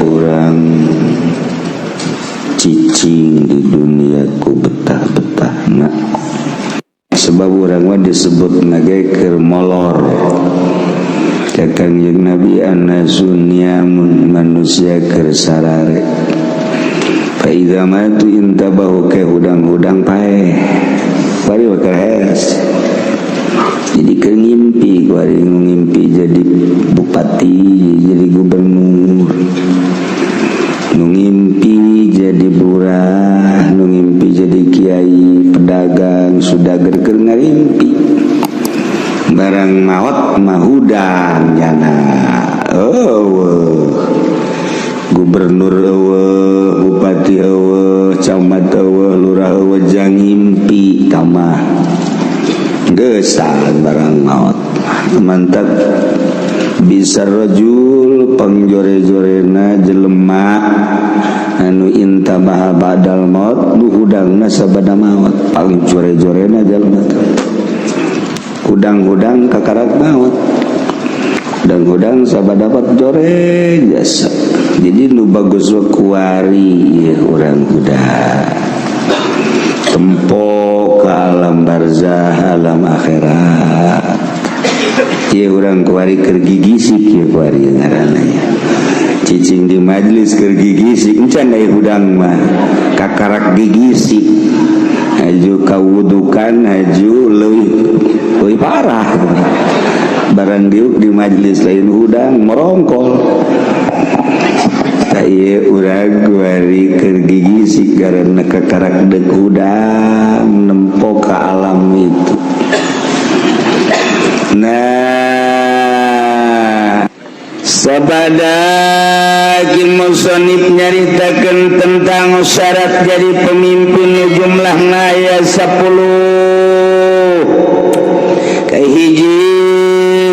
orang cicing di dunia ku betah-betahna sebab orang mah disebut nage keur molor kakang jeung Nabi anasunya manusia keur sarare fa idza matu intabahu ke hudang-hudang pae bari wakahes jadi keur ngimpi bari ngimpi jadi bupati jadi gubernur nu ngimpi jadi burah nu ngimpi jadi kiai pedagang sudager keur ngarimpi barang maot mahudang jana gubernur bupati camat lurah jang ngimpi tamah geusah barang maot mantap bisa rajul pangjore-jorena jelema anu intabah badal maut duhudangna sabada maut paling jore-jorena jelema hudang-hudang kakarak maut hudang-hudang sabada dapat jore jasa jadi nu bagus wa kuari urang hudang tempo ke alam barzah alam akhirat ya orang kuari kergigisik ya kuari ngaranna ya cicing di majlis kergigisik encan aya hudang mah kakarak gigisik aju kawudukan aju leuwih parah barang diuk di majlis lain hudang merongkol ieu urang kuari kergigisik karena kakarak deuk hudang nempo ka alam itu. Nah sabada ki musannif nyaritakeun tentang syarat jadi pemimpin jumlahna aya 10 kahiji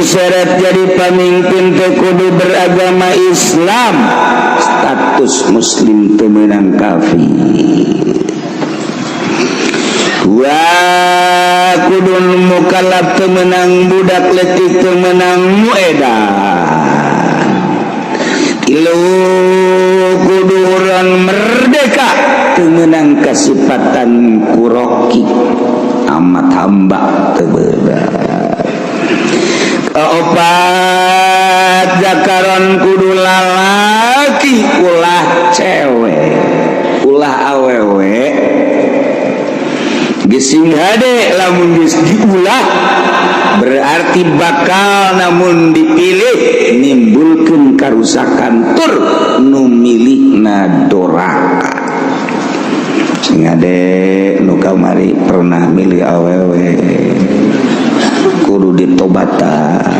syarat jadi pemimpin teu kudu beragama Islam status muslim teu meunang kafir kudu mukallaf teu meunang budak leutik teu meunang muedan ilu kudu urang merdeka teu meunang kasipatan kuroki amat hamba teu beunang kaopat zakaron kudu lalaki ulah cewek ulah awewe gesing hade lamun geus diulah berarti bakal namun dipilih nimbulkeun karusakan tur nu milihna doraka sing hade nu kamari pernah milih awewe kudu ditobatan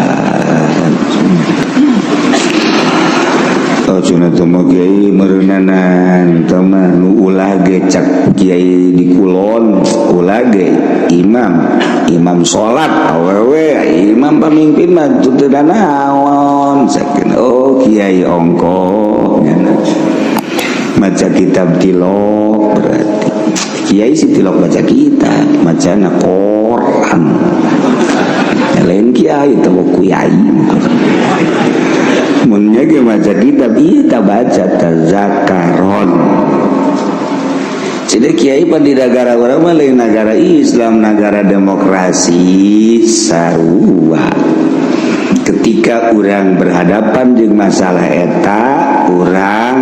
cuna temu kiai meureunanan tama nu ulah ge cak kiai di kulon ulah ge imam salat awewe imam pamimpin mah teu naon sakeun kiai ongko nya maca kitab tilok berarti kiai si tilok baca kitab macana Quran lain kiai teu kiai munnya ge maca kitab ieu baca tazakaron jadi kiai pan di negara urang mah lain negara Islam negara demokrasi sarua ketika urang berhadapan jeung masalah eta urang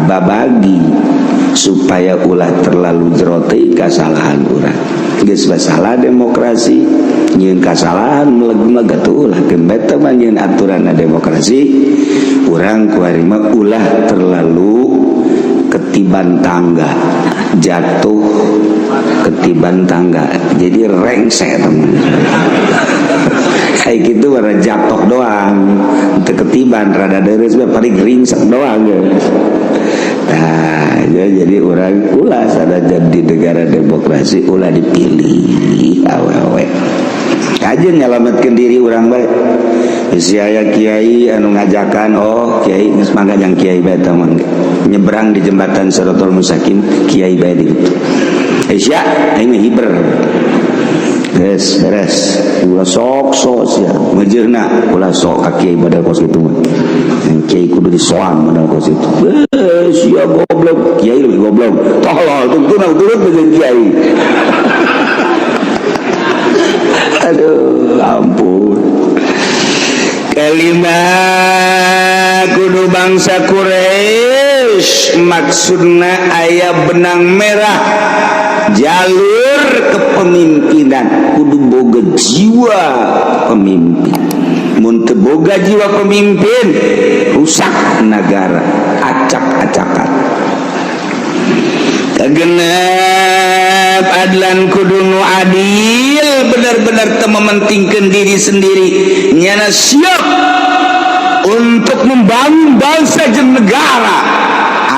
babagi supaya ulah terlalu jero teuing kasalahan urang geus masalah demokrasi nyeun kasalahan meleg atuh ulah keun beta mah nyeun aturanna demokrasi urang kuari mah ulah terlalu ketiban tangga jatuh ketiban tangga jadi rengset kayak gitu warna jatuh doang teu ketiban rada deres mah paling ringsek doang guys. Nah jadi orang ulah sada jadi negara demokrasi ulah dipilih awewe aja nyelametkeun diri urang bae si aya kiai anu ngajakan kiai geus mangga jang kiai bae tah nyebrang di jembatan Siratal Mustaqim kiai bae di ditu sia aing hiber beres ulah sok sia mejeurna ulah sok ka kiai badal kos kitu mah Kiai kudu disoan menang kos itu. Siap goblok, Kiai lebih goblok. Tolol, turun dengan Kiai. Aduh, ampun. Kelima kudu bangsa Quraisy maksudna aya benang merah jalur kepemimpinan kudu boga jiwa pemimpin. Mun teu boga jiwa pemimpin rusak negara, acak-acakan. Kagenep adlan kudu nu adil, benar-benar teu mementingkeun diri sendiri, nyana siap untuk membangun bangsa jeung negara.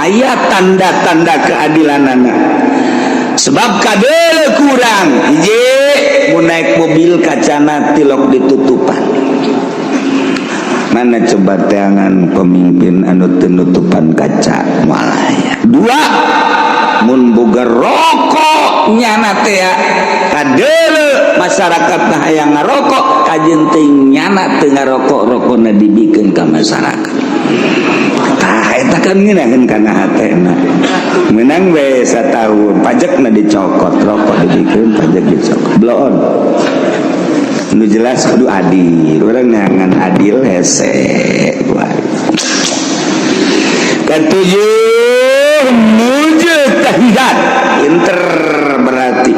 Aya tanda-tanda keadilanana. Sebab kadele kurang hiji mun naik mobil kacana tilok ditutupan. Mana coba teangan pemimpin anu teu nutupan kaca malaya. Dua, mun boga rokok nyana teh kadele masyarakat teh hayang ngarokok kajen teh nyana teu ngarokok rokona dibikeun ka masyarakat. Tah eta kan ngeunaheun kana hatena. Menang we satahun pajakna dicokot, rokok dibikeun pajak dicokot. Bloon. Nu jelas kudu adil, urang ngangan adil hese. Ketujuh mujtahid, pinter berarti.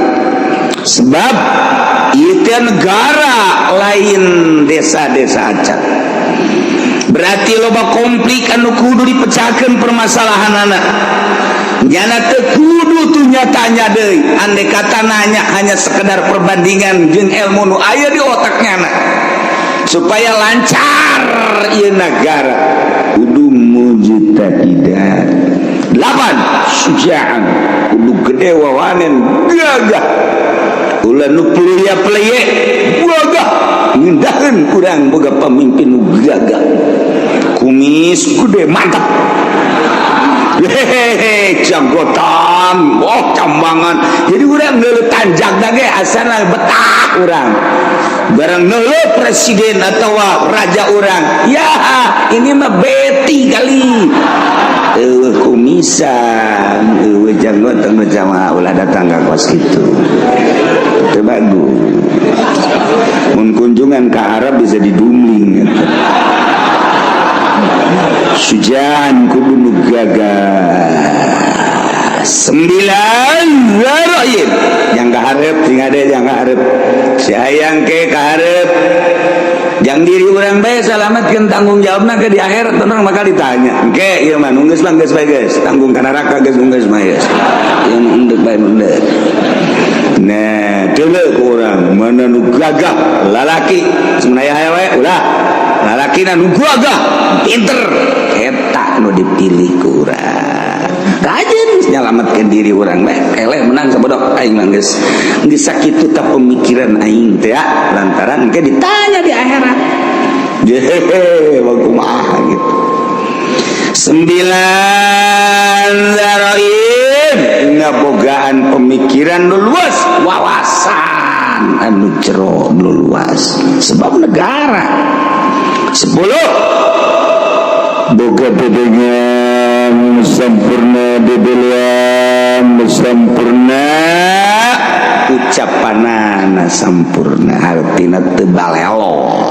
Sebab itu negara lain desa-desa acak. Berarti loba konflik anu kudu dipecahkeun permasalahanana. Nyana teu kudu tuh nyatanya deui, andai kata nanya hanya sekedar perbandingan jeung ilmu nu aya di otaknya supaya lancar ieu negara kudu mujtahidan. 8 syuja'an kudu gede wawanen gagah ulah nu pelya-pelye gagah ngindaheun urang boga pamimpin nu gagah kumis gede mantap. Hehehe, jagotan, oh cambangan. Jadi urang neuleuh tanjagna ge asana betah urang. Barang neuleuh presiden atau raja urang, ya ini mah beti kali. Kumisan, jagotan macam ulah datang ka kos kitu. Teu bagus. Mun kunjungan ke Arab bisa didumling gitu. Sujan kudu nu gagah. 9 zarain yang kaharep sing ade yang kaharep si hayang ke kaharep yang diri urang bae salametkeun tanggung jawabna ke di akhirat urang bakal ditanya engke ieu mah nunggeus mah geus bae geus tanggung ka neraka geus nunggeus mah geus ieu endek bae endek. Nah deuleu ku urang mana nu gagah lalaki sebenarnya aya wae ulah lalaki na nu gagah pinter eta nu dipilih ku urang kajen nyalametkeun diri urang bae eleh menang sabodok aing mah geus sakitu ta pemikiran aing teh ya lantaran engke ditanya di akhirat hehehe kumaha gitu. 9 zarain ngabogaan pemikiran nu luas wawasan anu jero nu luas sebab negara. 10 boga bedengan sempurna dedeluan sempurna ucapanana sempurna artina teu balelo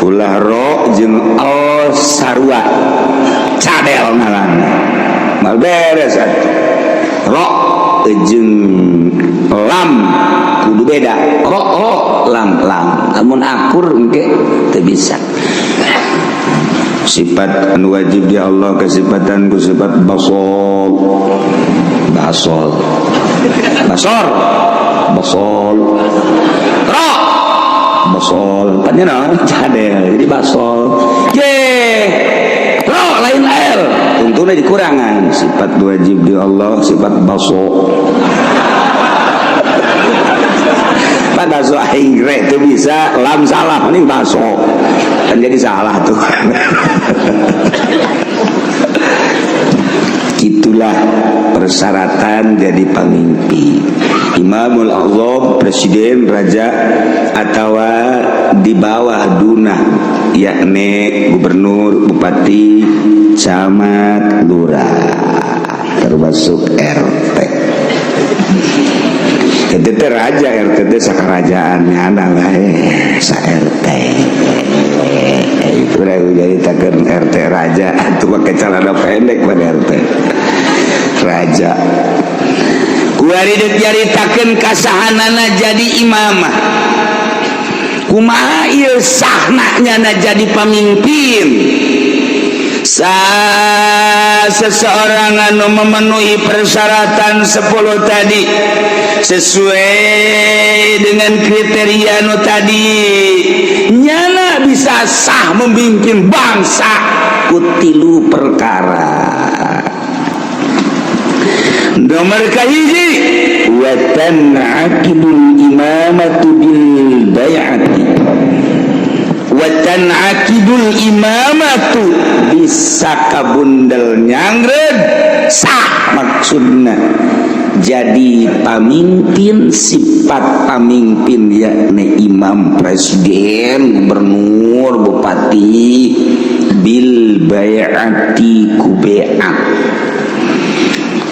ulah ro jeung al sarua cadel ngaranna mal beres ro jeung lam kudu beda ro lam lamun akur engke teu bisa. Sifat anu wajib di Allah kesifatan ku sifat basol ro basol panjena cadel jadi basol ro lain air untungnya dikurangan sifat wajib di Allah sifat baso baso aing rek itu bisa lam salah ini baso kan jadi salah tuh. Itulah persyaratan jadi pemimpin. Imamul Azam, presiden, raja atau di bawah Duna, yakni gubernur, bupati, camat, lurah, termasuk RT. Itu raja RT itu sakarajaannya adalah sa RT. Itu jadi takkan RT raja, itu pakai celana pendek pada RT raja. Kuari diceritakeun kasahanana jadi imamah. Kumaha ieu sahnanya jadi pemimpin? Seseorang anu memenuhi persyaratan 10 tadi sesuai dengan kriteria anu tadi nyana bisa sah memimpin bangsa kutilu perkara. Nomor kahiji wa tan'aqidul imamatu bil bai'ati wa tan'aqidul imamatu bisa kabundel nyangreud sah maksudna jadi pamimpin, sifat pamimpin yakni imam, presiden, gubernur, bupati bil bai'ati ku bai'at.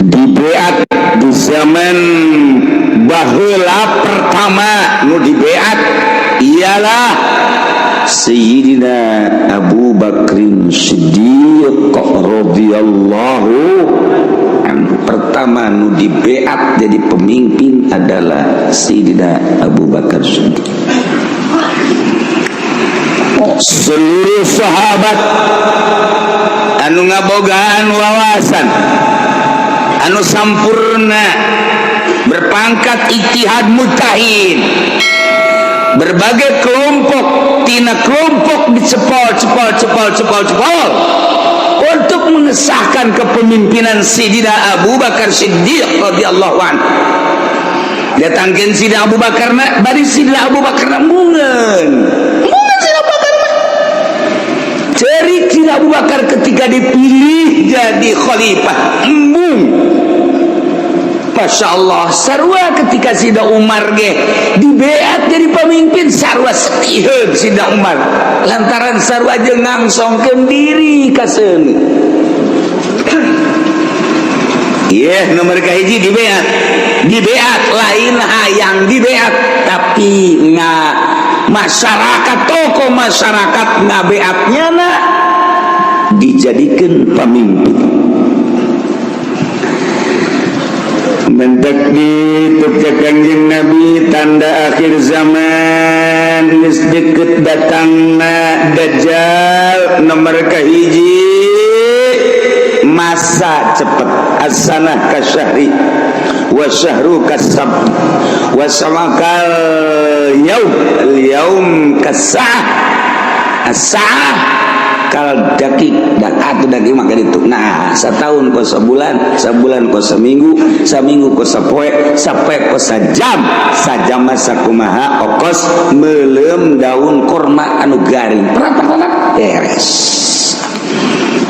Di beat di zaman baheula pertama nu di beat ialah Sayyidina Abu Bakrin Siddiq radhiyallahu anhu. Pertama nu di beat jadi pemimpin adalah Sayyidina Abu Bakar Siddiq. Seluruh sahabat anu ngabogaan wawasan anu sampurna berpangkat ijtihad mujtahid, berbagai kelompok tina kelompok dicepol untuk mengesahkan kepemimpinan Sayyidina Abu Bakar Siddiq radhiyallahu anhu. Datangkeun Sayyidina Abu Bakar bari Sayyidina Abu Bakar mungeun Sayyidina Abu Bakar cerik Sayyidina Abu Bakar ketika dipilih jadi khalifah embung. Masya Allah, sarua ketika Sayyidina Umar ge dibeat jadi pemimpin, sarua sedihun Sayyidina Umar lantaran sarua jeung ngangsongkeun diri ka seuneu. Iya, nomor kahiji dibeat lain hayang dibeat tapi masyarakat tokoh masyarakat ngabeatnya dijadikan pemimpin. Mendak ditukar Kanjeng Nabi tanda akhir zaman geus deukeut datangna Dajjal. Nomor kahiji masa cepet as-sanah kasyahri wa syahru kasab wa samakal yaum kasah as-sa'ah kal dakik dan atu daging maka itu. Nah, setahun ko sebulan, sebulan ko seminggu, seminggu ko sapoe, sapoe ko sajam, sajam masa kumaha okos meuleum daun kurma anu garing. Pernah beres.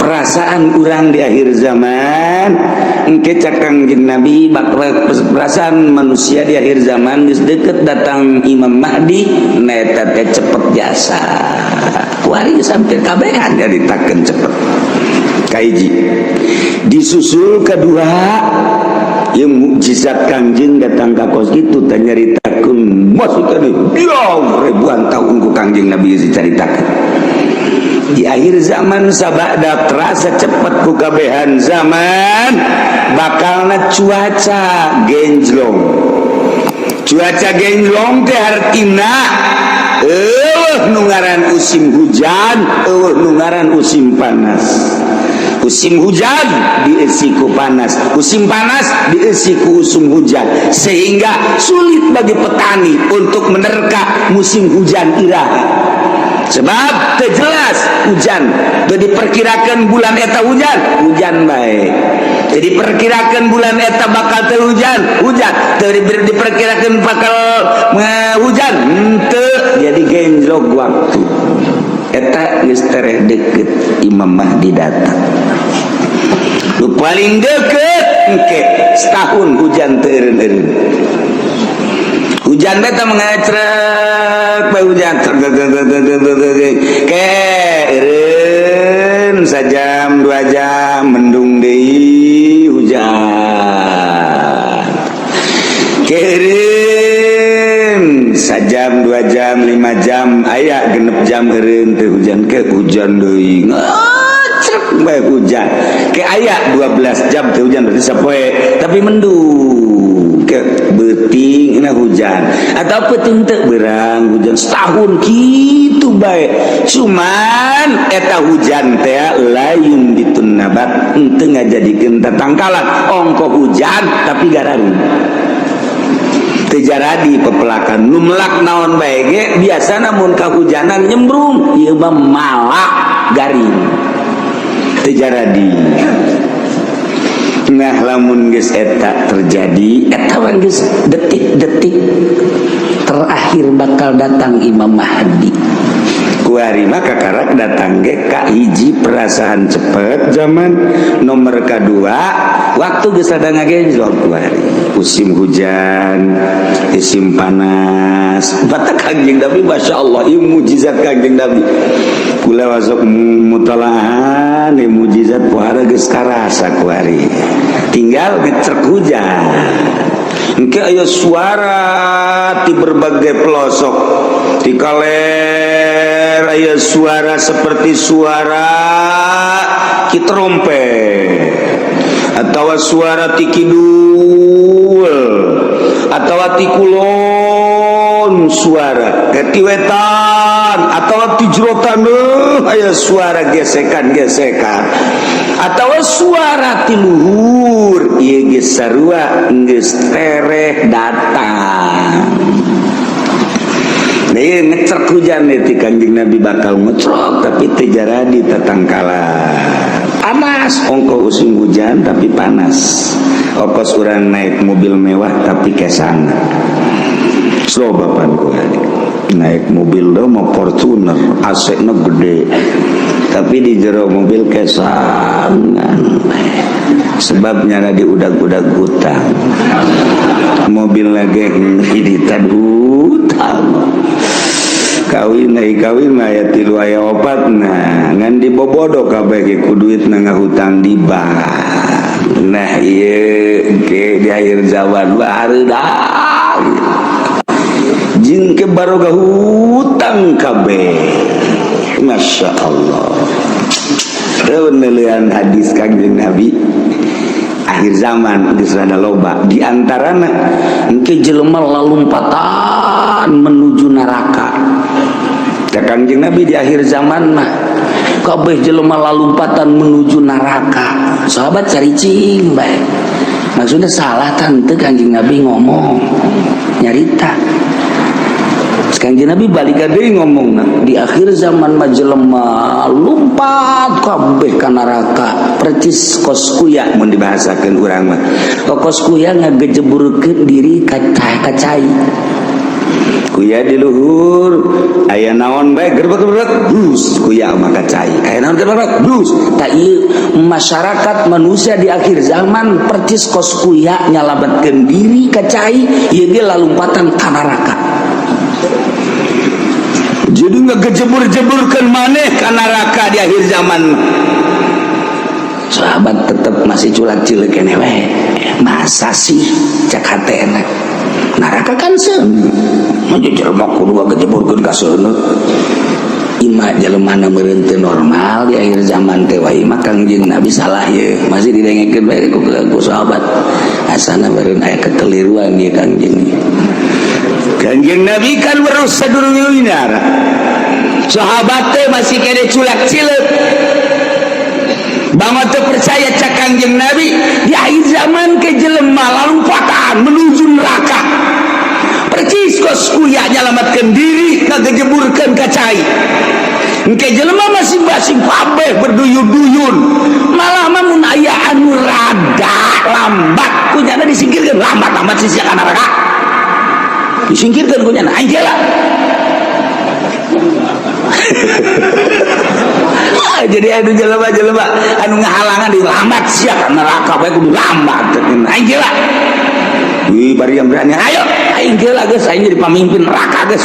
Perasaan urang di akhir zaman engke cakang jeung Nabi bakal perasaan manusia di akhir zaman geus deukeut datang Imam Mahdi eta teh cepet jasa. Kuari sampai kabehan ya ditakeun cepet. Kaiji disusul kedua yang mukjizat Kangjeng datang ka kos kitu teh nyaritakeun maksudna ribuan tahun ku Kangjeng Nabi dicaritakeun. Di akhir zaman sabada terasa cepat ku kabehan zaman bakalna cuaca genjlong. Cuaca genjlong teh artina nu ngaran musim hujan, nu ngaran musim panas. Musim hujan diisi ku panas, musim panas diisi ku musim hujan, sehingga sulit bagi petani untuk menerka musim hujan iraha. Sebab terjelas hujan, jadi perkirakan bulan eta hujan baik. Jadi perkirakan bulan eta bakal terhujan, jadi diperkirakan bakal hujan, henteu jadi genjlog waktu. Eta geus tereh deukeut Imam Mahdi datang. Nu paling deukeut engke setahun hujan teu eureun-eureun. Hujan beta mengacreng bae hujan keren sajam 2 jam mendung deui hujan keren sajam 2 jam 5 jam aya genep jam eureun teu hujan ke hujan deui ngacrek bae hujan ke aya 12 jam teu hujan berarti sapoe tapi mendung ke beuting na hujan atau peuting teu beurang hujan setahun kitu bae cuman eta hujan teh lain ditun nabat henteu ngajadikeun tatangkalan ongko hujan tapi garari tejaradi pepelakan numlak naon bae ge biasana mun kahujanan nyembrung ieu mah malak garing tejaradi. Nah lamun geus eta terjadi eta mah geus detik-detik terakhir bakal datang Imam Mahdi kuari maka karak datang ge ka hiji perasaan cepet zaman nomor kedua waktu geus ada ngagenzol kuari musim hujan musim panas bata Kangjeng Nabi Masya Allah ieu mujizat Kangjeng Nabi kula wasok mutalaahan mujizat pohara geus karasa kuari tinggal ngecek hujan engke aya suara di berbagai pelosok di kaler aya suara seperti suara ki trompet atau suara ti kidul atau ti kulon suara ti wetan atau ti jerotan aya suara gesekan-gesekan atau suara ti luhur ieu geus sarua geus tereh datang. Nah ngecerk hujan ti Kanjeng Nabi bakal ngecrok tapi teu jaradi tatangkala panas ongko musim hujan tapi panas ongkos urang naik mobil mewah tapi kesana slobapan kuali naik mobil do mau Fortuner AC na gede tapi di jero mobil kesangan sebabnya di udag-udag hutang mobil lagi ngiritan hutang kawin aya 3 aya 4 nah ngan dibobodo kabeh ge ku duit na ngahutang di bank nah ieu ke di akhir zaman barudak jing ke barogah hutang kabeh Masya Allah. Penelitian hadis Kanjeng Nabi akhir zaman geus rada loba di antarana engke jelema lalumpatan menuju neraka. Kanjeng Nabi di akhir zaman mah kabeh jelema lalumpatan menuju neraka. Sahabat caricing bae. Maksudnya salah tante Kanjeng Nabi ngomong nyarita. Kanjeng Nabi balik deui ngomong di akhir zaman mah jelema lumpat kabeh ka neraka percis kos kuya mun dibahasakeun urang mah kos kuya ngagejeburkeun diri ka cai kuya di luhur aya naon bae gerbek-gerbek blus kuya mah ka cai aya naon gerbek blus ta ieu masyarakat manusia di akhir zaman percis kos kuya nyalabatkeun diri ka cai ieu ge lalumpatan ka neraka. Jadi ngejebur-jeburkan maneh ke neraka di akhir zaman. Sahabat tetap masih culak cilik kene we. Masa sih cek hatena. Neraka kan seun. Menjejer mah kudu ngejeburkeun ka seuneu. Ima jelema meureun teu normal di akhir zaman teh wae mah Kangjeng Nabi salah ye. Masih didengekeun bae ku sahabat. Asana meureun aya keteliruan ieu Kangjeng. Kanjeng Nabi kan baru sadurungna sahabat teh masih kene culak cileuk banget teu percaya cak Kanjeng Nabi di akhir zaman ke jelema lalumpatan menuju neraka percis kos kuya nyalamatkeun diri ngagejeburkeun ka cai engke jelema masih kabeh berduyun-duyun malah mah mun aya anu rada lambat kunyana disingkirkeun lambat-lambat sisi ka neraka disingkirkan kunyana aing lah. Jadi anu jelema-jelema anu ngahalangan di lambat sia ka neraka bae kudu lambat aing lah. Ih bari yang berani ayo aing lah geus aing jadi pamimpin neraka geus.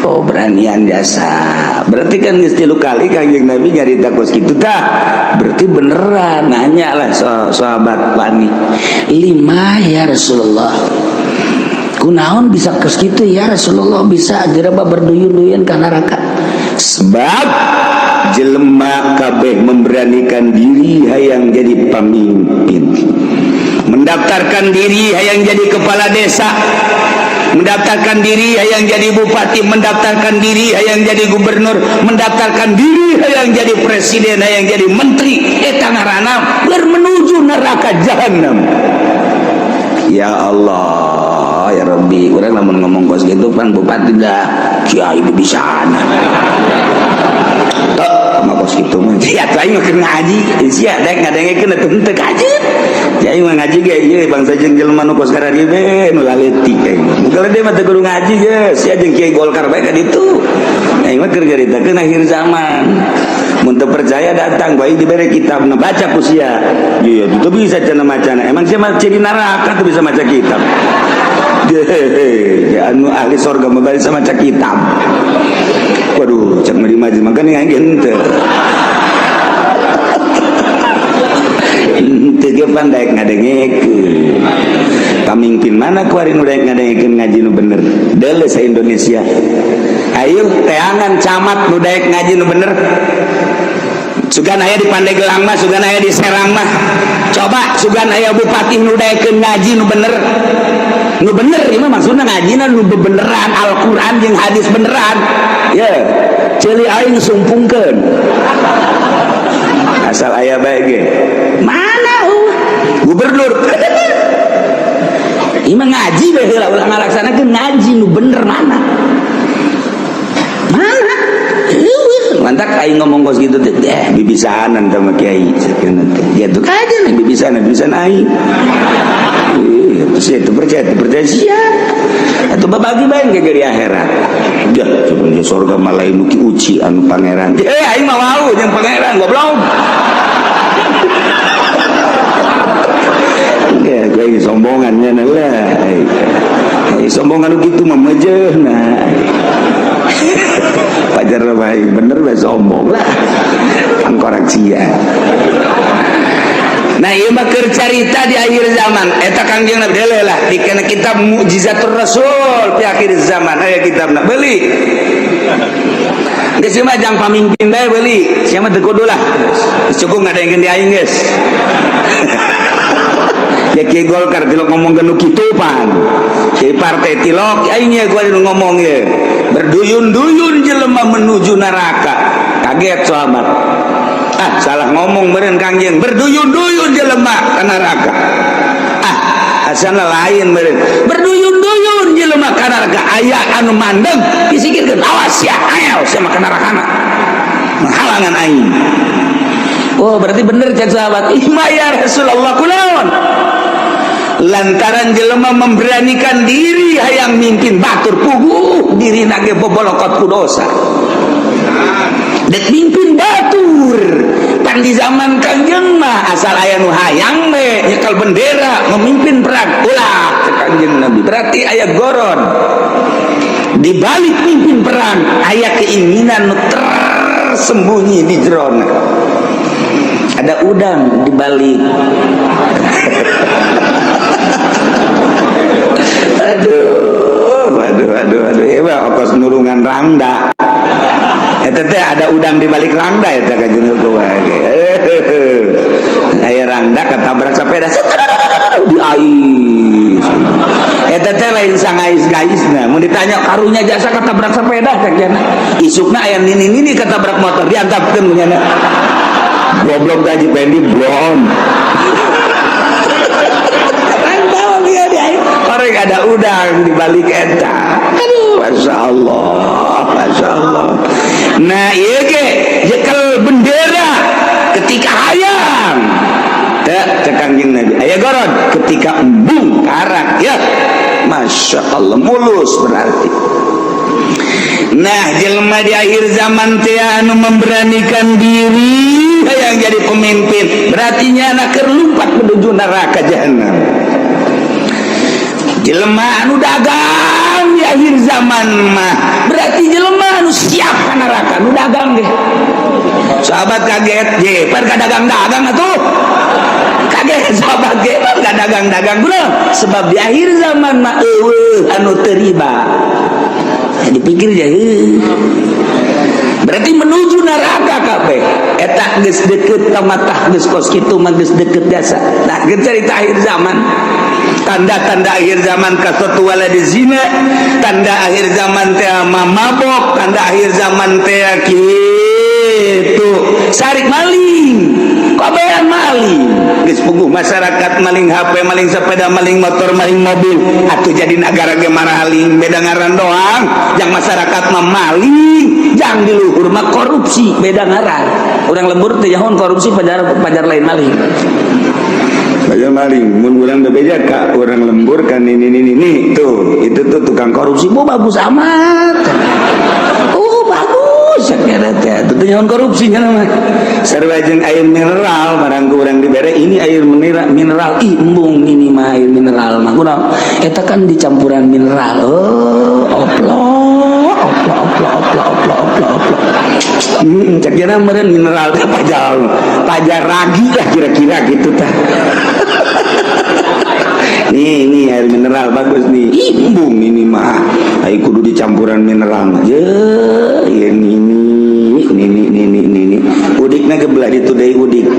oh beranian jasa berarti kan geus 3 kali Kangjeng Nabi nyarita kos kitu tah berarti beneran nanya lah sahabat wani 5 ya Rasulullah kunaon bisa kos kitu ya Rasulullah bisa jereba berduyun-duyun ka neraka sebab jelema kabeh memberanikan diri hayang jadi pemimpin mendaftarkan diri hayang jadi kepala desa mendaftarkan diri hayang jadi bupati mendaftarkan diri hayang jadi gubernur mendaftarkan diri hayang jadi presiden hayang jadi menteri eta ngaranna menuju neraka jahanam ya Allah ya Rabbi urang lamun ngomong kos gitu pan bupati dah kiai bisana tok sama kos gitu mah sia aing mah ngaji sia daek ngadengekeun atuh henteu kaji kiai mah ngaji ge ieu bangsa jeung jelema nu kos karari be nu laletik kalau dia mah teu kudu ngaji geus sia jeung kiai Golkar bae ka ditu aing mah keur caritakeun akhir zaman mun teu percaya datang bae dibere kitabna baca ku sia ieu teu bisa cenah macana emang sia mah ciri neraka teu bisa maca kitab anu ahli surga mah bisa maca kitab waduh cak nerima aja makanya aing teu teu pandai ngadengekeun pamimpin mana kuari nu daek ngadengekeun ngaji nu bener deuleu sa Indonesia ayo teangan camat nu daek ngaji nu bener sugan aya di Pandeglang mah sugan aya di Serang mah coba sugan aya bupati nu daekeun ngaji nu bener ieu mah maksudna ngajina nu beneran Al-Qur'an jeung hadis beneran ya ceuli aing sumpungkeun asal aya bae ge mana gubernur ieu mah ngaji bae heula ulah ngalaksanakeun ngaji nu bener mana mantak aing ngomong kos gitu bibisanan sama kiai ya tuh aja nih bibisan aing itu percaya siap atau babagi bae ke di akhirat dah coba di surga malah nu ki uci anu pangeran aing mah wau jeung pangeran goblok ya gue sombongannya lah sombongan gitu mah mejeuna pajar baik bener bae sombong lah kan koreksi ya nah ieu mah keur carita di akhir zaman eta Kangjeng Nabi deuleu lah dikena kitab Mukjizatur Rasul di akhir zaman aya kitabna beuli geus mah jang pamimpin bae beuli sia mah teu kudu lah cukup ngadengeun di aing geus ya kiai Golkar tilok ngomong nu kitu pan kiai partai tilok aing nya gua ngomong ye berduyun-duyun jelema menuju neraka kaget sahabat salah ngomong meureun Kangjeng berduyun-duyun jelema ka neraka asana lain meureun berduyun-duyun jelema ka neraka aya anu mandeg disikirkeun awas ya ayo sama ka nerakana menghalangan aing oh berarti bener cek sahabat ima ya Rasulullah kunaon lantaran jelema memberanikan diri hayang mimpin batur puguh diri nage bobolokot ku dosa dek mimpin batur pan di zaman Kangjeng mah asal aya nu hayang we nyekel bendera memimpin perang ulah Kangjeng Nabi berarti aya goron di balik mimpin perang aya keinginan nu tersembunyi di jerona ada udang di balik aduh ya ongkos nurungan rangda eta teh ada udang di balik rangda eta ka jeung aya rangda katabrak sepeda di ais eta teh lain sangais-gaisna mun ditanya karunya jasa katabrak sepeda kakiana isukna aya nini katabrak motor diantapkeun punyana goblok gaji pendi blon orang ada udang di balik eta aduh Masya Allah nah iya ke jekel bendera ketika hayang ya Kangjeng Nabi aya goron ketika embung karak ya Masya Allah mulus berarti nah jelema di akhir zaman teh anu memberanikan diri yang jadi pemimpin berarti nyana keur lumpat menuju neraka jahanam jelema anu dagang di akhir zaman mah berarti jelema anu siap ka neraka nu dagang deh. Sahabat kaget ye pada dagang-dagang atuh. Kaget sahabat ge pada dagang-dagang bro. Sebab di akhir zaman mah eueuh anu teu riba. Dipikir ya berarti menuju neraka kabeh eta geus deukeut ka matah geus kos kitu mah geus deukeut jasa. Tah geus cerita akhir zaman. Tanda-tanda akhir zaman kasatu waladi zina, tanda akhir zaman teh mabok, tanda akhir zaman teh kitu sarik maling, kabehan maling, geus puguh masyarakat maling HP, maling sepeda, maling motor, maling mobil, atuh jadi negara ge marahaling beda ngaran doang, yang masyarakat mah maling, yang di luhur mah korupsi beda ngaran. Urang lembur teh nyahoan korupsi pajar lain maling. Pajar maling, mun urang teu beja ka urang lembur kan ini tuh, itu tuh tukang korupsi, bu bagus amat. Bagus sakira teh. Teu nyahoan korupsi nya mah. Sarua jeung air mineral barang ku urang dibere ini air mineral, ih embung ini mah air mineral mah. Kunaon? Eta kan dicampuran mineral. Oh, oplok. Cak kira meureun mineral teh pajar ragi lah kira-kira gitu tah. Nih air mineral bagus nih. Embung ini mah. Ai kudu dicampuran mineral mah. Ye ini. Udikna gebelah ditu deui udik.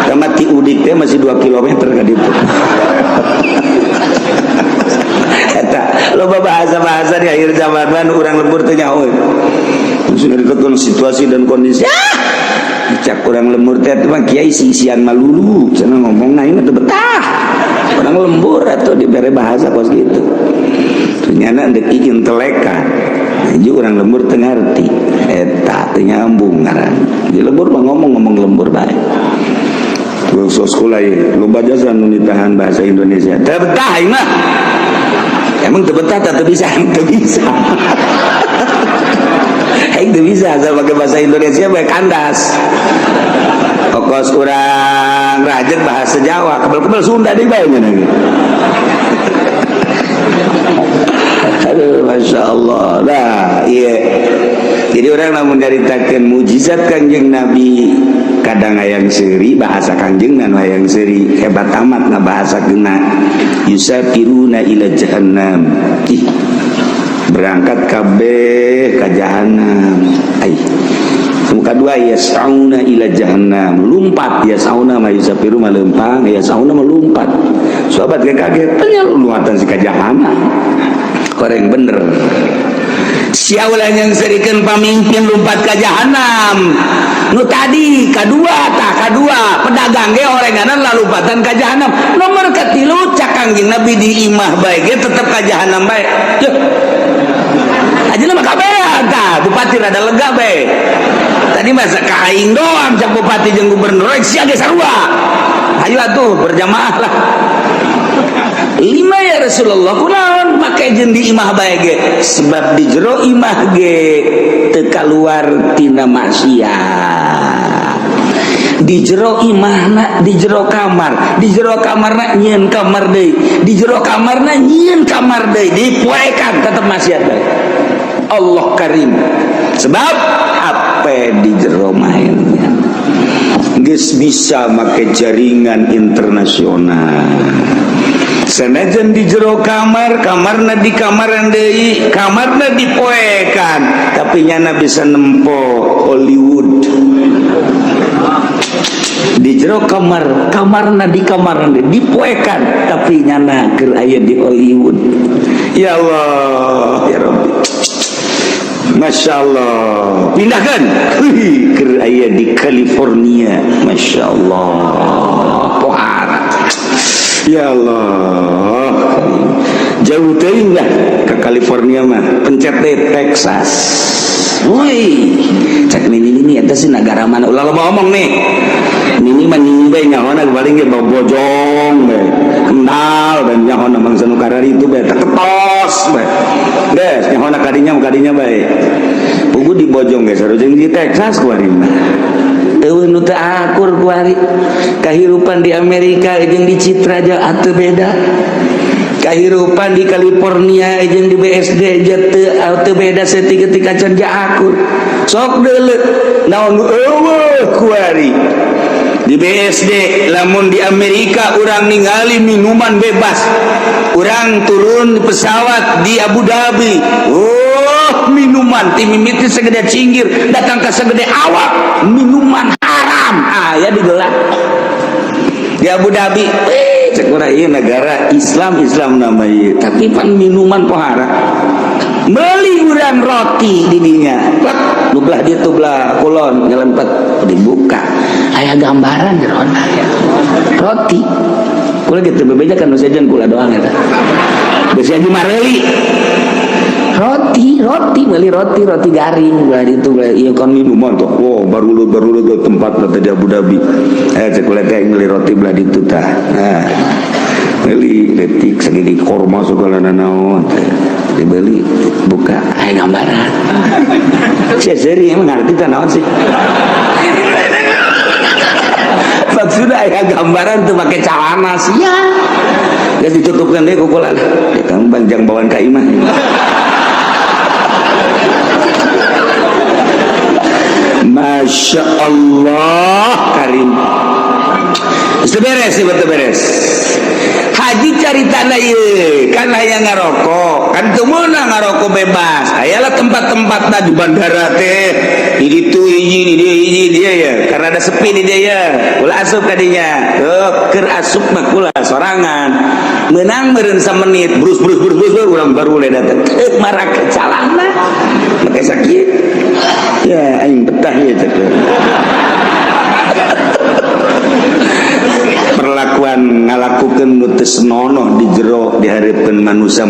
Kamati udik teh masih 2 km ka ditu. Eta loba bahasa-bahasa di akhir zaman urang lembur teh nyaho. Sudah ditekan situasi dan kondisi. Cak urang lembur teh mah kiai sisian malulu, cenah ngomongna ieu teh betah. Urang lembur atuh dibere bahasa kos gitu. Ternyata deuk inteleka. Jadi urang lembur teu ngarti. Eta teu nyambung ngaran. Di lembur mah ngomong lembur bae. Terus sekolah ieu loba jasa nu ditahan bahasa Indonesia. Teu betah ieu mah. Emang teu betah teu bisa. Itu bisa asal pakai bahasa Indonesia baik kandas. Pokos kurang rajin bahasa Jawa, kebal-kebal Sunda di bayangnya lagi. Aduh, masya Allah. Nah, iya. Jadi orang namun nyaritakeun mujizat Kanjeng Nabi kadang hayang seuri bahasa Kanjeng nan hayang seuri hebat amat na bahasa kena yusafiruna ila jahannam. Berangkat kabeh ka jahanam. Muka dua ya sauna ila jahannam, lumpat ya sauna mah yusafiru mah lempang, ya sauna mah lumpat. Sahabat kaget, tanya luatan si ka jahanam. Koreng bener. Siaulah yang serikeun pamimpin lumpat ka jahanam. Nu tadi kadua pedagang ge orenganan lalumpatan ka jahanam. Nomor katilu cak Kangjeng Nabi di imah bae ge tetep ka jahanam bae. Ajeuna mah kabehan tah, bupati rada lega bae. Tadi masa ka aing doang cak bupati jeung gubernur sia ge sarua. Ayo atuh berjamaah lah. Lima ya Rasulullah kunaon make jeung di imah bae ge sebab di jero imah ge teu kaluar tina maksiat. Di jero imahna di jero kamarna nyieun kamar deui, di jero kamarna nyieun kamar deui, dipoekan tetep maksiat bae. Allah Karim. Sebab apa di jero mainnya geus bisa make jaringan internasional. Sanajan di jero kamarna di kamaran deui, kamarna dipoekan, tapi nyana bisa nempo Hollywood. Di jero kamarna di kamaran deui dipoekan, tapi nyana keur aya di Hollywood. Ya Allah, ya Rabbi. Masya Allah. Pindahkan keur aya di California. Masya Allah. Pohara. Ya Allah, jauh teuing lah ke California mah, pencet deh Texas. Woi, cek ini eta sih negara mana? Ulah lo ngomong nih. Nini mah nini bae nyaona paling ge bojong bae. Kendal dan nyaona mangsa nu karari itu bae teketos bae. Guys, nyaona kadinya bae. Pugu di bojong guys, harus di Texas kuari mah. Eueuh nu teu akur kuari. Kahirupan di Amerika jeung di Citra aja atuh beda. Kahirupan di California jeung di BSD teu beda setik ketika kerja akur. Sok deuleu naon eueuh kuari. Di BSD lamun di Amerika urang ningali minuman bebas. Urang turun di pesawat di Abu Dhabi. Oh, minuman ti mimiti segede cinggir datang ke segede awak. Minuman haram. Aya digelar. Di Abu Dhabi cekura ieu negara Islam nama ieu tapi pan minuman pohara meuli urang roti di dinya plak nu belah dieu tuh belah kulon ngelempet dibuka aya gambaran jerona roti kula gitu bebejakan nu sejen kula doang eta geus aja mareuli roti meuli roti garing belah ditu belah ieu kan minuman tuh wow baru tempat di Abu Dhabi cek kula teh meuli roti belah ditu tah nah beli detik segini korma segala naon dibeli buka aya gambaran sia seri emang ngarti teh naon sih maksudnya aya gambaran tuh pakai celana sia geus ditutupkeun deui ku kula ya kang banjang bawaan ka imah Masya Allah karim beres haji caritana ieu kan aya ngarokok kan teu meunang ngarokok bebas ayalah tempat-tempatna di bandara teh di ditu hiji dia ya karena ada sepi di dia ya ulah asup ka dinya teu keur asup mah kula sorangan meunang meureun samenit brus urang baru le datang marak calana make sakit ya aing betah ya cek perlakuan ngalakukeun nu teu senonoh di jero dihareupeun manusia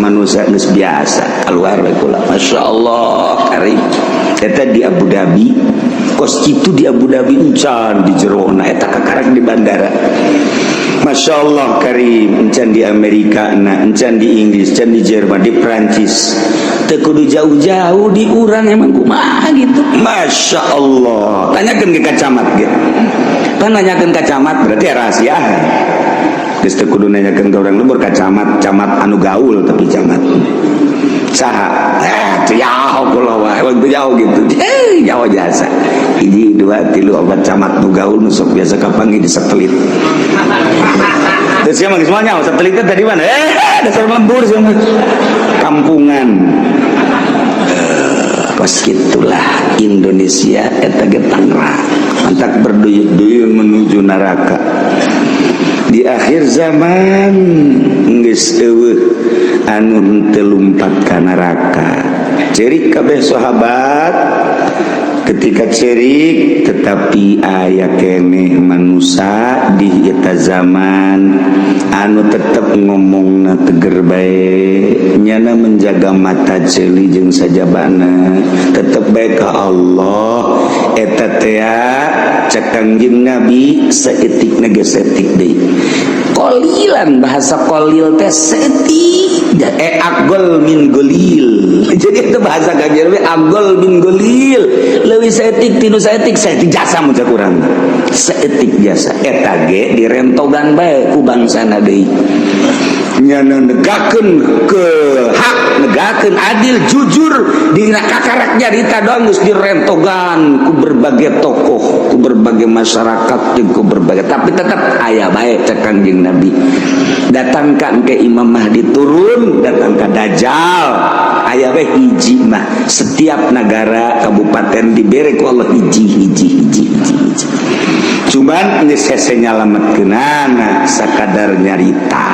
geus biasa keluar we kula masyaallah karim eta di Abu Dhabi kos kitu di Abu Dhabi encan di jero na eta kakarak di bandara masyaallah karim encan di Amerika na encan di Inggris encan di Jerman di Prancis teu kudu jauh-jauh di urang emang kumaha gitu masyaallah tanyakeun ke kacamat ge kan nanyakeun ka camat berarti rahasia geus teu kudu nanyakeun ka urang lembur ka camat anu gaul tapi camat saha teu jauh kula wae teu jauh gitu jauh jasa 1 2 3 4 camat nu gaul nu sok biasa kapanggih di satelit terus siapa semuanya satelitnya tadi mana dasar lembur semua kampungan kos gitulah Indonesia eta ge Tangerang mantak berduyun-duyun menuju neraka di akhir zaman geus eueuh anu teu lumpat ka neraka cerik kabeh sahabat ketika cerik tetapi aya keneh manusia di eta zaman anu tetep ngomongna teger bae nyana menjaga mata ceuli jeung sajabana tetep bae ka Allah eta teh cek Kangjeng Nabi saeutikna ge saeutik deui qalilan bahasa qalil teh saeutik aqol min golil jadi itu bahasa Kangjeng Nabi aqol min golil leuwih saeutik tinu saeutik jasa mun cak urang saeutik jasa eta ge direntogan bae ku bangsana deui nyana negakeun ke hak negakeun adil jujur dina kakarak nyarita doang geus direntogan ku berbagai tokoh ku berbagai masyarakat jeung ku berbagai tapi tetap aya bae cek Kangjeng Nabi datang ka engke Imam Mahdi turun datang ka Dajjal aya bae hiji mah setiap negara kabupaten dibere ku Allah hiji cuman geus hese nyalametkeunana sakadar nyarita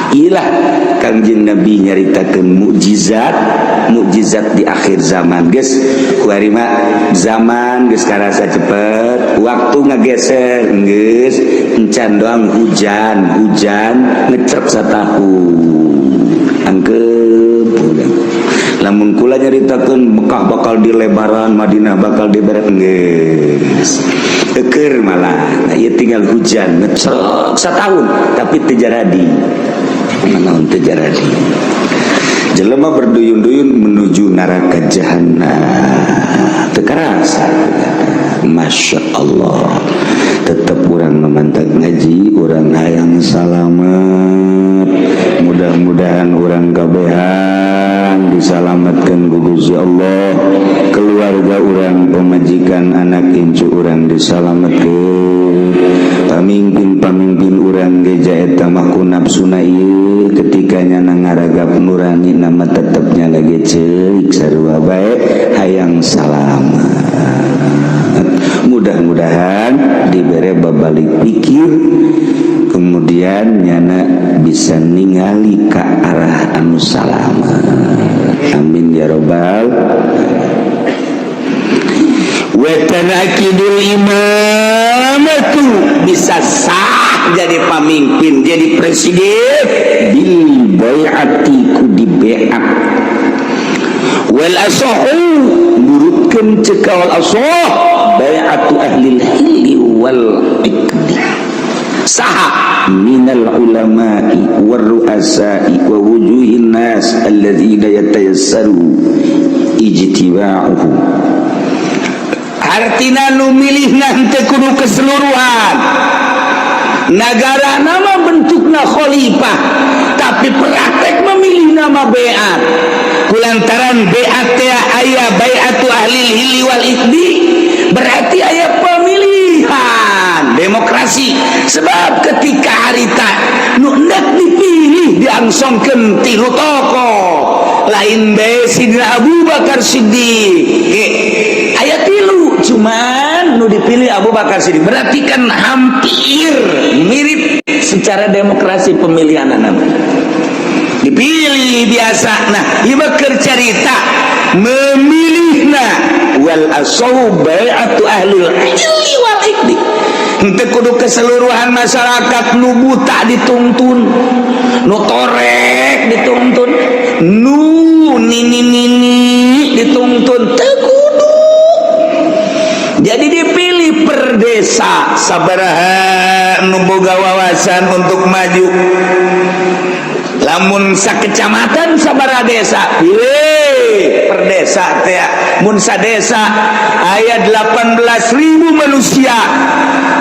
ilah Kangjeng Nabi nyaritakeun mukjizat di akhir zaman geus kuari mah zaman geus karasa cepet waktu ngageser geus encan doang hujan ngecep satahun angkep lamun kula nyaritakeun Mekah bakal dilebaran Madinah bakal diberekeun geus keur malah ieu tinggal hujan ngecep satahun tapi teu jaradi naon teu jaradi jelema berduyun-duyun menuju neraka jahanam teu karasa Masya Allah tetap urang mantap ngaji urang hayang salamet mudah mudah-mudahan orang kabehan diselamatkan ku Gusti Allah, keluarga orang, pemajikan, anak incu orang diselamatkan, pamimpin orang geja eta mah ku nafsuna ieu ketikanya nangaragap nurani nama tetepnya lagi ceuik sarua bae hayang salamet. Mudah-mudahan dibere babalik pikir, kemudian nyana bisa ningali ke arah anu salamet. Amin ya robbal. Wa tanakidul imamatu, bisa sah jadi pemimpin, jadi presiden bil bai'ati ku di bai'at. Wal asahu nurutkeun cekal asah bai'atu ahlil hilli wal iqdi. Saha minal ulama'i war ru'asa'i wa wujuhin nas alladzina yatayassaru ijtiba'uhu. Artina nu milihna teu kudu keseluruhan. Negara nama bentukna khalifah, tapi praktek memilih nama bai'at. Kulantaran bai'at teh aya bai'atu ahlil hilli wal iqdi, berarti aya pemilihan demokrasi. Sebab ketika harita nu hendak dipilih diangsongkeun ti nu tokoh lain bae Sidina Abu Bakar Siddiq, aya tilu cuman nu dipilih Abu Bakar Siddiq, berarti kan hampir mirip secara demokrasi pemilihan anak dipilih biasa. Nah ieu keur carita memilihna wal asau bai'atu ahlul ilmi wal iqdi. Henteu kudu keseluruhan masyarakat nu buta dituntun, nu torek dituntun, nu nini dituntun, teu kudu. Jadi dipilih per desa sabaraha nu boga wawasan untuk maju. Lamun sakecamatan sabaraha desa pilih per desa teh mun sadesa aya 18.000 manusia,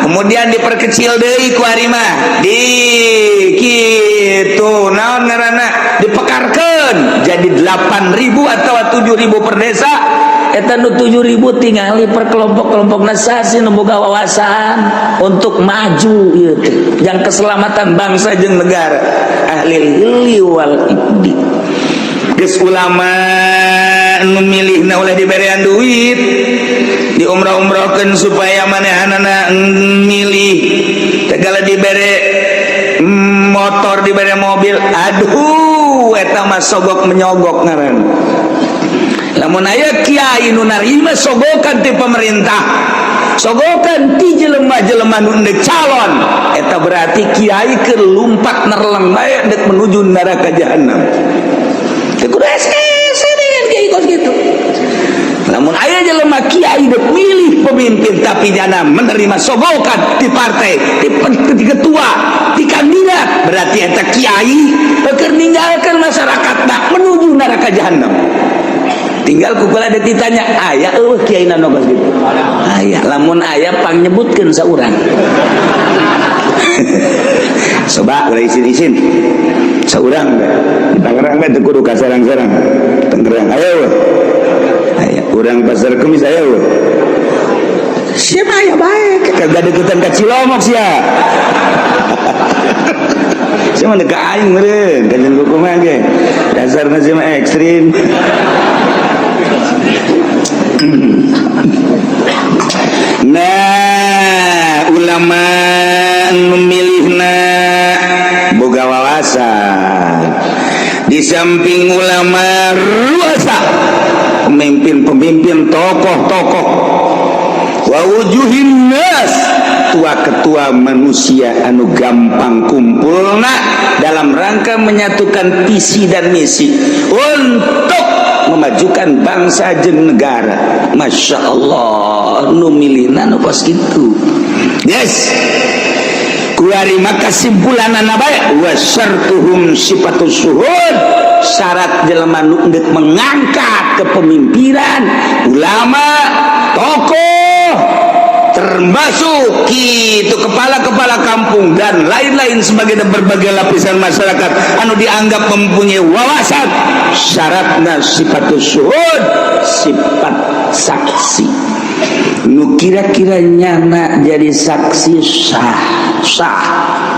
kemudian diperkecil deui ku ari mah di kitu naon ngaranna dipekarkeun jadi 8.000 atau 7.000 per desa. Eta nu 7.000 tingali per kelompok-kelompok nasasi nu boga wawasan untuk maju ieu teh yang keselamatan bangsa jeung negara ahlil hilli wal iqdi. Geus ulama nu milihna ulah diberean duit di umrah-umrahkeun supaya manehanana milih tegala dibere motor dibere mobil, aduh eta mah sogok menyogok ngaran. Lamun aya kiai nu narima sogokan ti pemerintah, sogokan ti jelema-jelema nu endek calon, eta berarti kiai keur lumpat nerleng bae dek menuju neraka jahanam. Teu kudu ese dengan kiai kos gitu. Lamun aya jelema kiai dek milih pemimpin tapi jana menerima sogokan ti partai, ti ketua, ti kandidat, berarti eta kiai keur ninggalkeun masyarakatna menuju neraka jahanam. Tinggal kukula ada ditanya aya eueuh kiai nanogas gitu. Aya, lamun aya pang nyebutkeun saurang. Coba ulah isin-isin. Saurang di Tangerang teh kudu ka sarang-sarang. Tangerang aya eueuh. Aya urang Pasar Kemis aya eueuh. Siapa aya bae kagak deketan ka Cilomok sia. Sia mah ka aing meureun, kajen kumaha ge. Dasarna sia mah ekstrim. Nah ulama memilihna boga wawasan. Di samping ulama ruasa, pemimpin-pemimpin, tokoh-tokoh, wa wujuhin nas, ketua-ketua manusia anu gampang kumpulna dalam rangka menyatukan visi dan misi untuk memajukan bangsa jeung negara. Masya Allah nu milihna nu kos kitu. Yes. Kuari maka simpulanana bae wa syartuhum sifatus syuhud, syarat jelema nu endek mengangkat kepemimpinan ulama, tokoh, termasuk itu kepala-kepala kampung dan lain-lain sebagai berbagai lapisan masyarakat anu dianggap mempunyai wawasan syaratna sifatus syuhud sifat saksi nu kira-kira nyana jadi saksi sah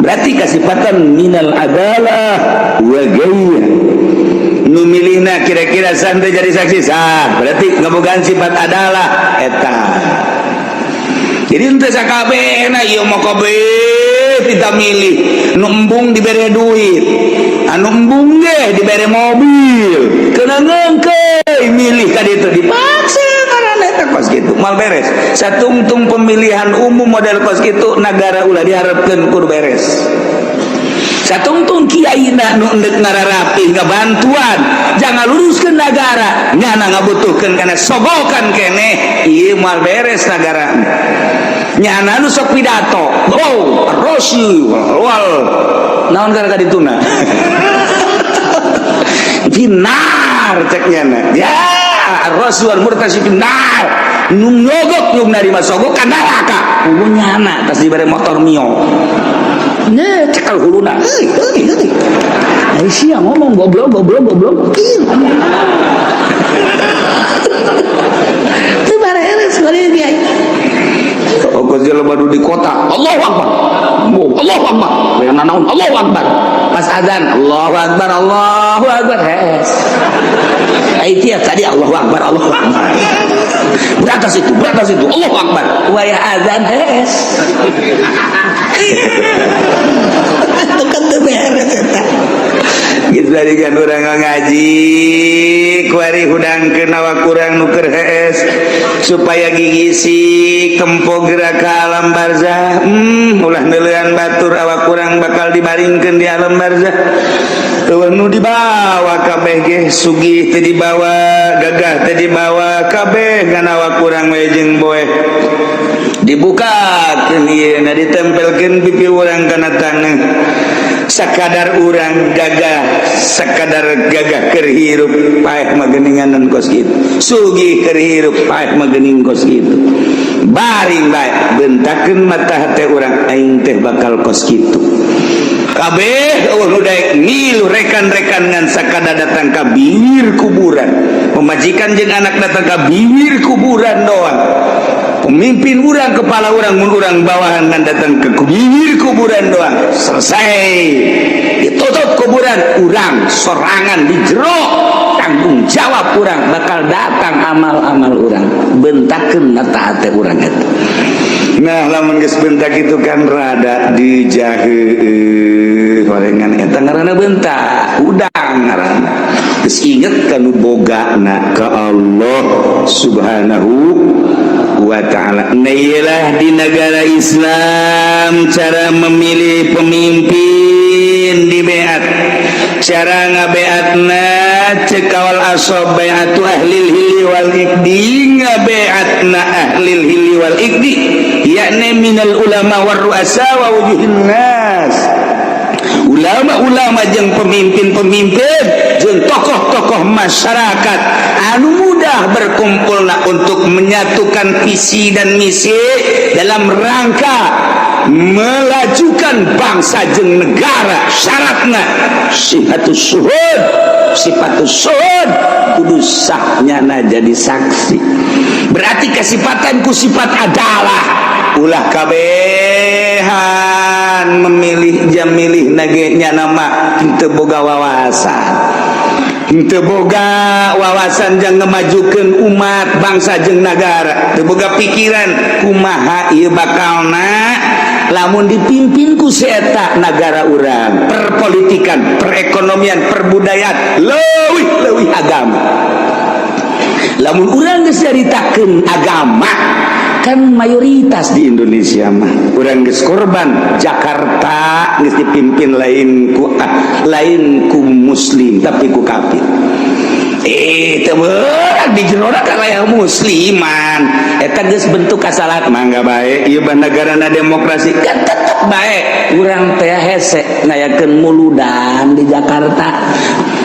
berarti kasifatan minal adalah wa gaya nu milihna kira-kira santai jadi saksi sah berarti ngabogaan sifat adalah eta jadi ente sakabehna ieu mah kabeh kita milih nu embung dibere duit anu embung ge dibere mobil keuna ngengkeuy milih ka ditu dipaksa karana eta kos kitu mal beres satungtung pemilihan umum model kos kitu nagara ulah diharapkeun kudu beres satungtung kiaina nu endek ngararapi ngabantuan jangan luruskeun nagara nyana ngabutuhkeun kana sogokan keneh ieu mal beres nagara nyana nu sok pidato oh rosi wal naon gara dituna finar cek nyana ya rosi wal murtasi finar nu nyogok nu narima sogokan neraka kudu nyana tas dibere motor mio nya cekal huluna Aisyah ngomong goblok itu beres sekali dia kok baru di kota Allahu Akbar Allahu Akbar yang naon Allahu Akbar pas azan Allahu Akbar hes tiap tadi Allahu Akbar beratas itu Allahu Akbar waya azan hes tekan teu beres eta gitu dari kan urang ngaji kuari hudangkeun awak urang nu keur hees supaya gigisi tempo gerak ka alam barzah ulah neuleuan batur awak urang bakal dibaringkeun di alam barzah teu nu dibawa kabeh ge sugih teu dibawa gagah teu dibawa kabeh ngan awak urang we jeung boe dibukakeun ieu na ditempelkeun pipi urang kana tangan sakadar urang gagah keur hirup paeh mageninganan kos kitu sugih keur hirup paeh magening kos kitu baring bae bentakeun mata hate urang aing teh bakal kos kitu kabeh eueuh nu daek ngilu rekan-rekan ngan sakada datang ka bibir kuburan pemajikan jeung anak datang ka bibir kuburan doang pemimpin urang kepala urang mun urang bawahan dan datang ke bibir kuburan doang selesai ditutup kuburan urang sorangan di jero tanggung jawab urang bakal datang amal-amal urang bentakeun mata hate urang eta nah lamun geus bentak itu kan rada dijaheuh gorengan eta ngaranna bentak udang ngaranna geus inget kanu bogana ka Allah Subhanahu wa ta'ala. Nailah di negara Islam cara memilih pemimpin di beat, cara ngabeatna cekawal asob beatu ahlil hili wal ikdi, ngabeatna ahlil hili wal ikdi yakni minal ulama war ru'asa wa wujuhin nas. Ulama-ulama jeung pemimpin-pemimpin jeung tokoh-tokoh masyarakat anu mudah berkumpulna untuk menyatukan visi dan misi dalam rangka melajukan bangsa jeung negara. Syaratna sifatus syuhud kudu sahnyana jadi saksi. Berarti kesifatan ku sifat adalah ulah kabehan memilih jam milih nagenya nama teu boga wawasan jeung ngemajukeun umat bangsa jeung nagara, teu boga pikiran kumaha ieu bakalna lamun dipimpin ku eta nagara urang, perpolitikan, perekonomian, perbudayaan leuwih agama. Lamun urang geus nyaritakeun agama kan mayoritas di Indonesia mah urang geus korban Jakarta geus dipimpin lain ku muslim tapi ku kafir. Teu beurang di jerona ka layang musliman eta geus bentuk kasalahan mangga bae ieu mah nagarana demokrasi kan tetep bae urang teh hese ngayakeun muludan di Jakarta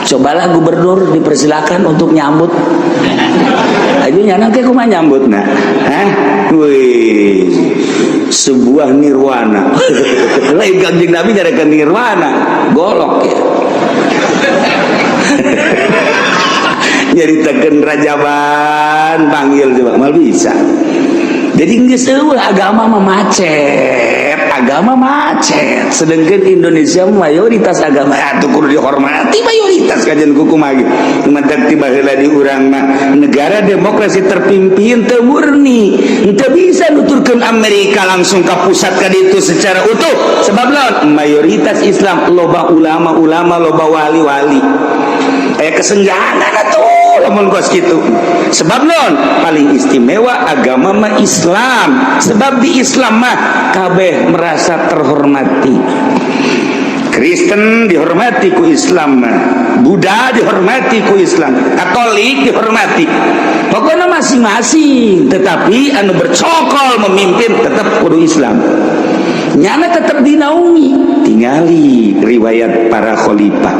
Cobalah gubernur dipersilakan untuk nyambut. Ajunya nanti aku mah nyambut nak. Wih, sebuah nirwana. Lain Kanjeng Nabi nyarakan nirwana, golok ya. Nyaritakeun rajaban panggil coba mal bisa. Jadi geus eueuh agama mah macet, sedangkan Indonesia mayoritas agama atuh kudu dihormati mayoritas kajian kuku mah mantak tiba heula di urang mah negara demokrasi terpimpin teu murni teu bisa nuturkeun Amerika langsung ka pusat ka ditu secara utuh sebab lawan mayoritas Islam loba ulama loba wali-wali aya kesenjangan atuh lamun kos kitu sebab non paling istimewa agama mah Islam sebab di Islam mah kabeh merasa terhormati. Kristen dihormati ku Islam, Buddha dihormati ku Islam, Katolik dihormati. Pokoknya masing-masing, tetapi anu bercokol memimpin tetap kudu Islam. Nyana tetap dinaungi. Tingali riwayat para khalifah,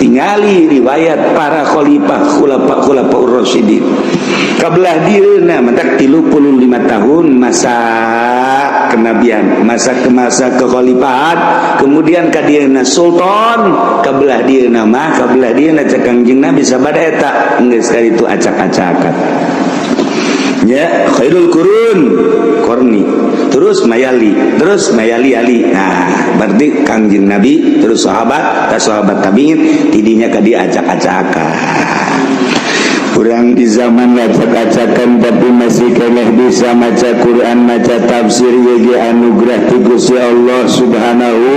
tingali riwayat para khalifah khulafaur rasyidin. Kabelah dieuna mentak 35 tahun masa kenabian, masa kekhalifahan, kemudian ka dieuna sultan, kabelah dieuna mah kabelah dieuna cek Kangjeng Nabi sabada eta geus ka ditu acak-acakan. Ya, khairul qurun korni, terus mayali ali. Nah, berarti Kangjeng Nabi terus sahabat tabiin tidinya ka diacak-acakan. Kurang di zaman acak-acakan tapi masih keneh bisa maca Quran, maca tafsir ge anugerah ti Gusti Allah Subhanahu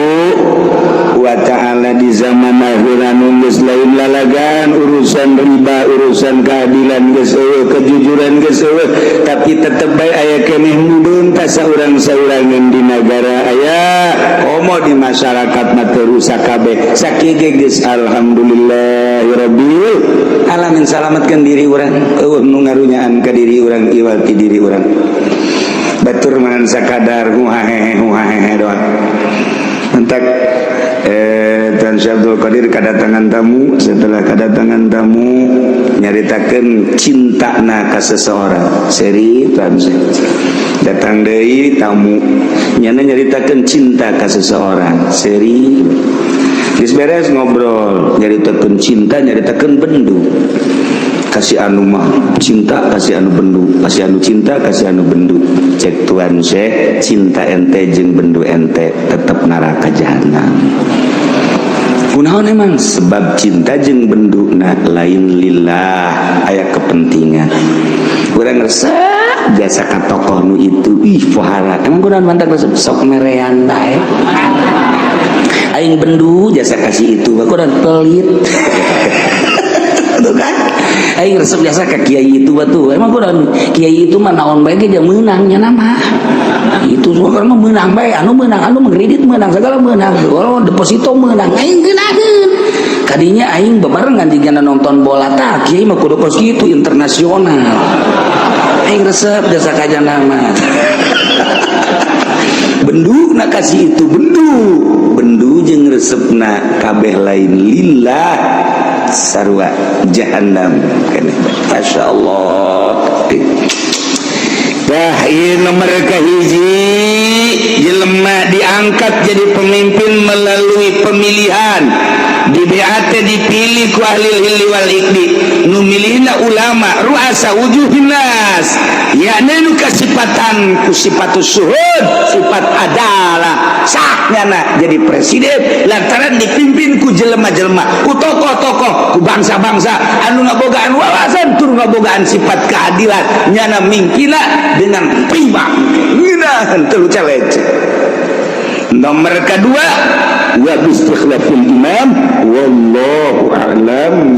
wa ta'ala. Di zaman akhir anu geus lain lalagan urusan riba, urusan keadilan geus eueuh, kejujuran geus eueuh, tapi tetep bae aya keneh mudun ta saurang-saurangan di negara aya komo di masyarakat mah teu rusak kabeh sakieu geus alhamdulillahirabbil alamin. Salamatkeun diri urang nu ngarunyaan ka diri urang iwal ti diri urang batur manan sakadar huhahehe doang entak dan Syabdul Qadir kedatangan tamu. Setelah kedatangan tamu nyaritakeun cintana ka seseorang seri datang deui tamu nyana nyaritakeun cinta ka seseorang seri geus beres ngobrol nyaritakeun cinta nyaritakeun bendu kasih anu mah cinta kasih anu bendu, kasih anu cinta kasih anu bendu. Cek Tuan Syekh, cinta ente jeung bendu ente tetep neraka jahanam. Kunaon emang sebab cinta jeung bendu na lain lillah aya kepentingan. Urang resep jasa ka tokoh nu itu ih pohara emang kunaon mantak resep sok merean bae. Aing bendu jasa kasih itu kunaon pelit. Tuh kan aing resep biasa ke kiai itu batu emang kunaon kiai itu mah naon bae ge meunangnya nama itu semua mah meunang bae anu mengkredit meunang segala meunang kalau deposito meunang aing geunaheun kadinya aing bebarengan jigana nonton bola tah kiai mah kudu kos kitu internasional aing resep jasa kajana mah bendu na kasih itu bendu jeung resepna kabeh lain lillah sarwa jahannam. Masya Allah. Dah ieu nomor kahiji jelema diangkat jadi pemimpin melalui pemilihan di BAT dipilih ku ahli hilli wal ikdi nu milihna ulama ruasa wujuhin nas yakni nu kasipatan ku sifatus suhud sifat adalah saknyana jadi presiden lantaran dipimpin ku jelema-jelema ku tokoh-tokoh ku bangsa-bangsa anu ngabogaan wawasan tur ngabogaan sifat keadilan nyana mingkina dengan prima ngeunaheun teu calece. Nomor kedua wa bistikhlafil imam wallahu a'lam.